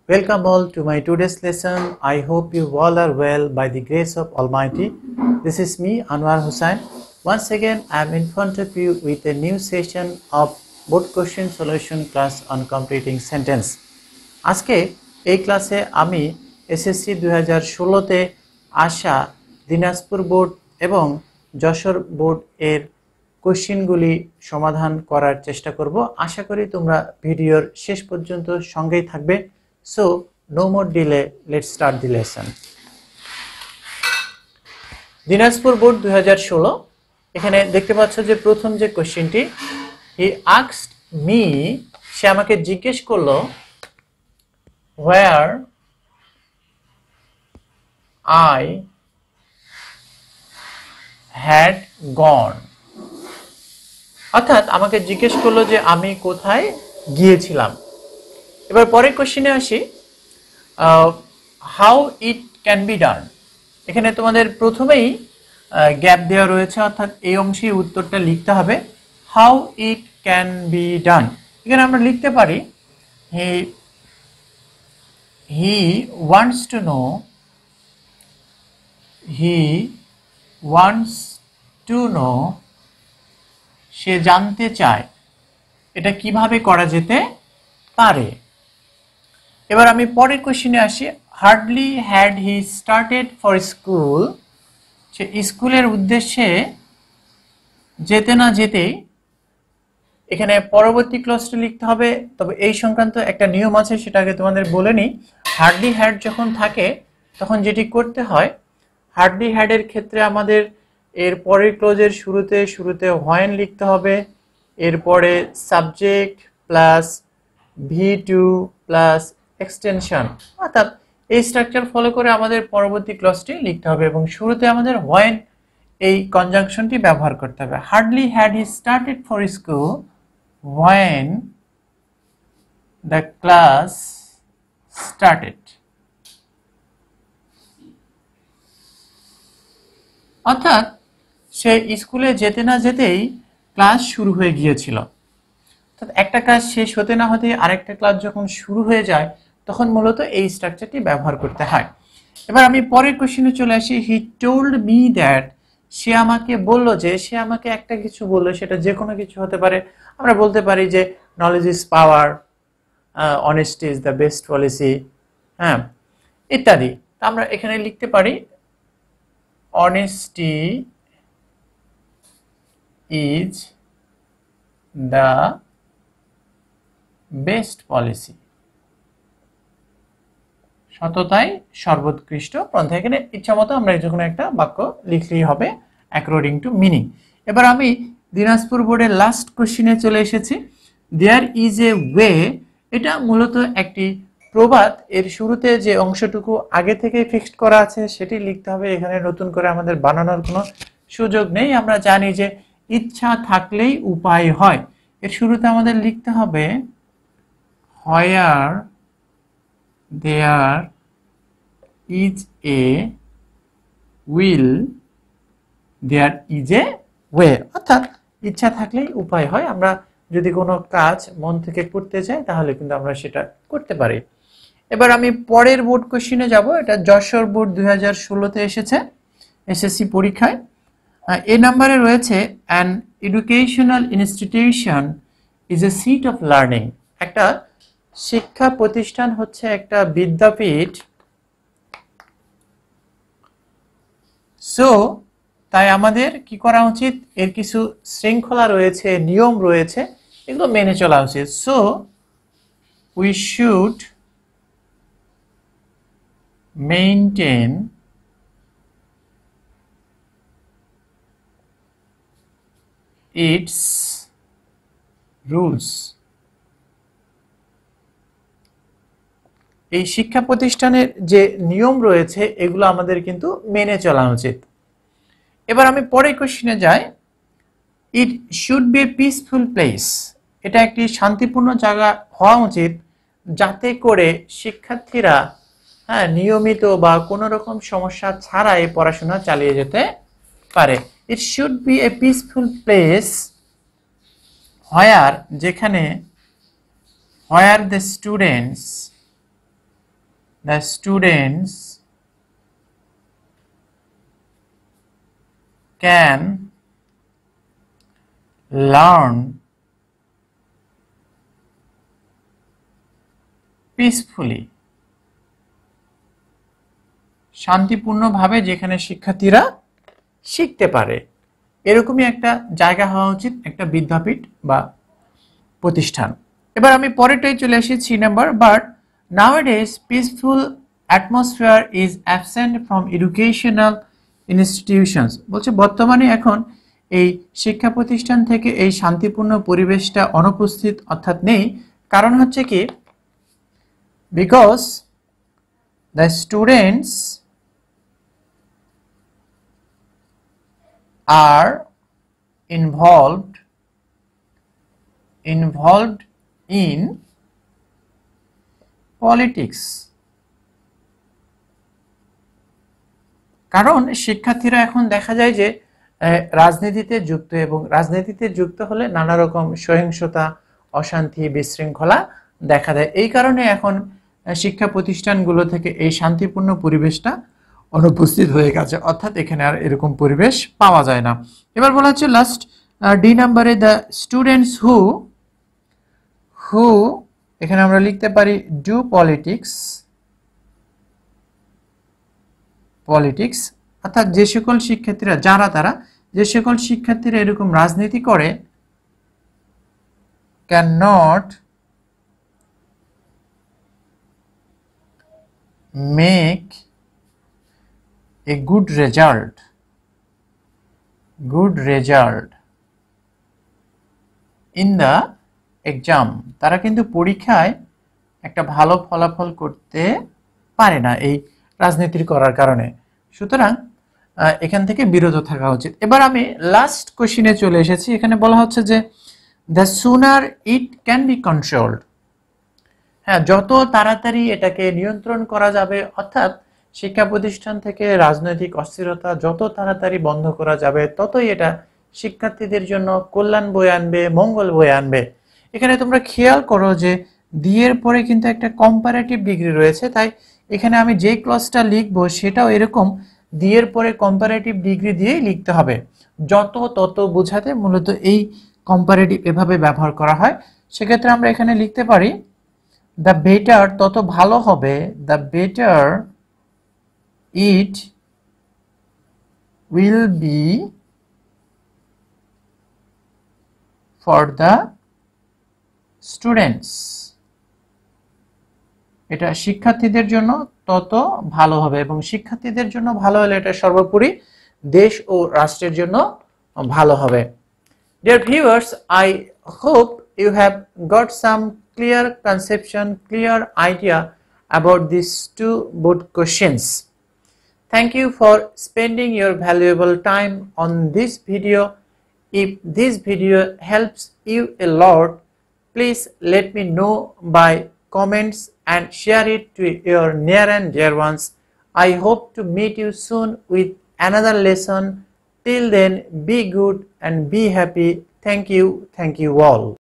Welcome all to my today's lesson. I hope you all are well by the grace of Almighty. This is me, Anwar Hussain. Once again, I am in front of you with a new session of board question solution class on completing sentence. আজকে এই ক্লাসে আমি SSC 2016 তে আসা Dinajpur board এবং Jessore board এর কোশ্চেনগুলি সমাধান করার চেষ্টা করব। আশা করি তোমরা ভিডিওর শেষ পর্যন্ত সঙ্গেই থাকবে। So no more delay, let's start the lesson. Dinajpur board 2016 এখানে দেখতে পাচ্ছ যে প্রথম যে কোশ্চেনটি, he asked me, সে আমাকে জিজ্ঞেস করলো where I had gone, অর্থাৎ আমাকে জিজ্ঞেস করলো যে আমি কোথায় গিয়েছিলাম। এবার পরের কোশ্চেনে আসি, how it can be done. এখানে তোমাদের প্রথমেই গ্যাপ দেওয়া রয়েছে, অর্থাৎ এই অংশে উত্তরটা লিখতে হবে how it can be done. এখানে আমরা লিখতে পারি he wants to know, he wants to know, সে জানতে চায় এটা কিভাবে করা যেতে পারে। এবার আমি পরের কোশ্চেনে আসি, hardly had he started for school, সে স্কুলের উদ্দেশ্যে যেতে না যেতেই এখানে পরবর্তী ক্লজটা লিখতে হবে। তবে এই সংক্রান্ত একটা নিয়ম আছে, সেটা আগে তোমাদের বলে নিই। হার্ডলি হ্যাড যখন থাকে তখন যেটি করতে হয়, হার্ডলি হ্যাডের ক্ষেত্রে আমাদের এর পরের ক্লজের শুরুতে হোয়েন লিখতে হবে, এরপরে subject plus V2 plus extension, অর্থাৎ এই স্ট্রাকচার ফলো করে আমাদের পরবর্তী ক্লজটি লিখতে হবে এবং শুরুতে আমাদের হোয়েন এই কনজাংশনটি ব্যবহার করতে হবে। Hardly had he started for school when the class started, অর্থাৎ সে স্কুলে যেতে না যেতেই ক্লাস শুরু হয়ে গিয়েছিল। অর্থাৎ একটা কাজ শেষ হতে না হতে আরেকটা ক্লাস যখন শুরু হয়ে যায় তখন মূলত এই স্ট্রাকচারটি ব্যবহার করতে হয়। এবার আমি পরের কোশ্চেনে চলে আসি, হি টোল্ড মি দ্যাট, সে আমাকে বলল যে, সে আমাকে একটা কিছু বললো, সেটা যে কোনো কিছু হতে পারে। আমরা বলতে পারি যে knowledge is power, honesty is the best policy, হ্যাঁ, ইত্যাদি। আমরা এখানে লিখতে পারি honesty is the best policy, সততাই সর্বোৎকৃষ্ট পন্থা। এখানে ইচ্ছা মতো আমরা যে কোনো একটা বাক্য লিখলেই হবে অ্যাকর্ডিং টু মিনিং। এবার আমি দিনাজপুর বোর্ডের লাস্ট কোশ্চেনে চলে এসেছি, দেয়ার ইজ এ ওয়ে। এটা মূলত একটি প্রবাদ, এর শুরুতে যে অংশটুকু আগে থেকে ফিক্সড করা আছে সেটি লিখতে হবে। এখানে নতুন করে আমাদের বানানোর কোনো সুযোগ নেই। আমরা জানি যে ইচ্ছা থাকলেই উপায় হয়। এর শুরুতে আমাদের লিখতে হবে where there is a will there is a way, অর্থাৎ ইচ্ছা থাকলেই উপায় হয়। আমরা যদি কোনো কাজ মন থেকে করতে চাই তাহলে কিন্তু আমরা সেটা করতে পারি। এবার আমি পরের বোর্ড কোশ্চেনে যাব। এটা যশোর বোর্ড 2016 তে এসেছে এসএসসি পরীক্ষায়। এই নাম্বারে রয়েছে an educational institution is a seat of learning, একটা শিক্ষা প্রতিষ্ঠান হচ্ছে একটা বিদ্যাপীঠ। সো তাই আমাদের কি করা উচিত, এর কিছু শৃঙ্খলা রয়েছে, নিয়ম রয়েছে, এগুলো মেনে চলা উচিত। So we should maintain it's rules, এই শিক্ষা প্রতিষ্ঠানের যে নিয়ম রয়েছে এগুলো আমাদের কিন্তু মেনে চলা উচিত। এবার আমি পরের কোশ্চেনে যাই, it should B a peaceful place, এটা একটি শান্তিপূর্ণ জায়গা হওয়া উচিত যাতে করে শিক্ষার্থীরা নিয়মিত বা কোনো রকম সমস্যা ছাড়াই পড়াশোনা চালিয়ে যেতে পারে। It should B a peaceful place where, যেখানে where the students the students can learn peacefully, শান্তিপূর্ণভাবে যেখানে শিক্ষার্থীরা শিখতে পারে, এরকমই একটা জায়গা হওয়া উচিত একটা বিদ্যাপীঠ বা প্রতিষ্ঠান। এবার আমি পরেরটাই চলে আসি 3 number. But নাওয়াডেজ peaceful atmosphere is absent from educational institutions. বলছে বর্তমানে এখন এই শিক্ষা প্রতিষ্ঠান থেকে এই শান্তিপূর্ণ পরিবেশটা অনুপস্থিত, অর্থাৎ নেই। কারণ হচ্ছে কি, because the students are involved in politics। কারণ শিক্ষার্থীরা এখন দেখা যায় যে রাজনীতিতে যুক্ত, এবং রাজনীতিতে যুক্ত হলে নানা রকম সহিংসতা, অশান্তি, বিশৃঙ্খলা দেখা দেয়। এই কারণে এখন শিক্ষা প্রতিষ্ঠানগুলো থেকে এই শান্তিপূর্ণ পরিবেশটা অনুপস্থিত হয়ে গেছে, অর্থাৎ এখানে আর এরকম পরিবেশ পাওয়া যায় না। এবার বলা হচ্ছে লাস্ট ডি নাম্বারে, দ্য স্টুডেন্টস হু এখানে আমরা লিখতে পারি ডু পলিটিক্স, অর্থাৎ যে সকল শিক্ষার্থীরা, যে সকল শিক্ষার্থীরা এরকম রাজনীতি করে, can not make a good result in the exam। তারা কিন্তু পরীক্ষায় একটা ভালো ফলাফল করতে পারে না এই রাজনীতি করার কারণে। সুতরাং এখান থেকে বিরত থাকা উচিত। এবার আমি লাস্ট কোশ্চেনে চলে এসেছি। এখানে বলা হচ্ছে যে the sooner it can B controlled. হ্যাঁ, যত তাড়াতাড়ি এটাকে নিয়ন্ত্রণ করা যাবে, অর্থাৎ শিক্ষা প্রতিষ্ঠান থেকে রাজনৈতিক অস্থিরতা যত তাড়াতাড়ি বন্ধ করা যাবে, ততই এটা শিক্ষার্থীদের জন্য কল্যাণ বয়ে আনবে, মঙ্গল বয়ে আনবে। এখানে তোমরা খেয়াল করো যে দিয়ের পরে কিন্তু একটা কম্পারেটিভ ডিগ্রি রয়েছে, তাই এখানে আমি যে ক্লজটা লিখবো সেটাও এরকম দিয়ের পরে কম্পারেটিভ ডিগ্রি দিয়েই লিখতে হবে। যত তত বোঝাতে মূলত এই কম্পারেটিভ এভাবে ব্যবহার করা হয়। সেক্ষেত্রে আমরা এখানে লিখতে পারি দ্য বেটার, তত ভালো হবে, the better it will be for the students। এটা শিক্ষার্থীদের জন্য তত ভালো হবে, এবং শিক্ষার্থীদের জন্য ভালো হলে এটা সর্বোপরি দেশ ও রাষ্ট্রের জন্য ভালো হবে। Dear viewers, I hope you have got some clear conception, clear idea about these two board questions. Thank you for spending your valuable time on this video. If this video helps you a lot, please let me know by comments and share it to your near and dear ones. I hope to meet you soon with another lesson. Till then, be good and be happy. Thank you all.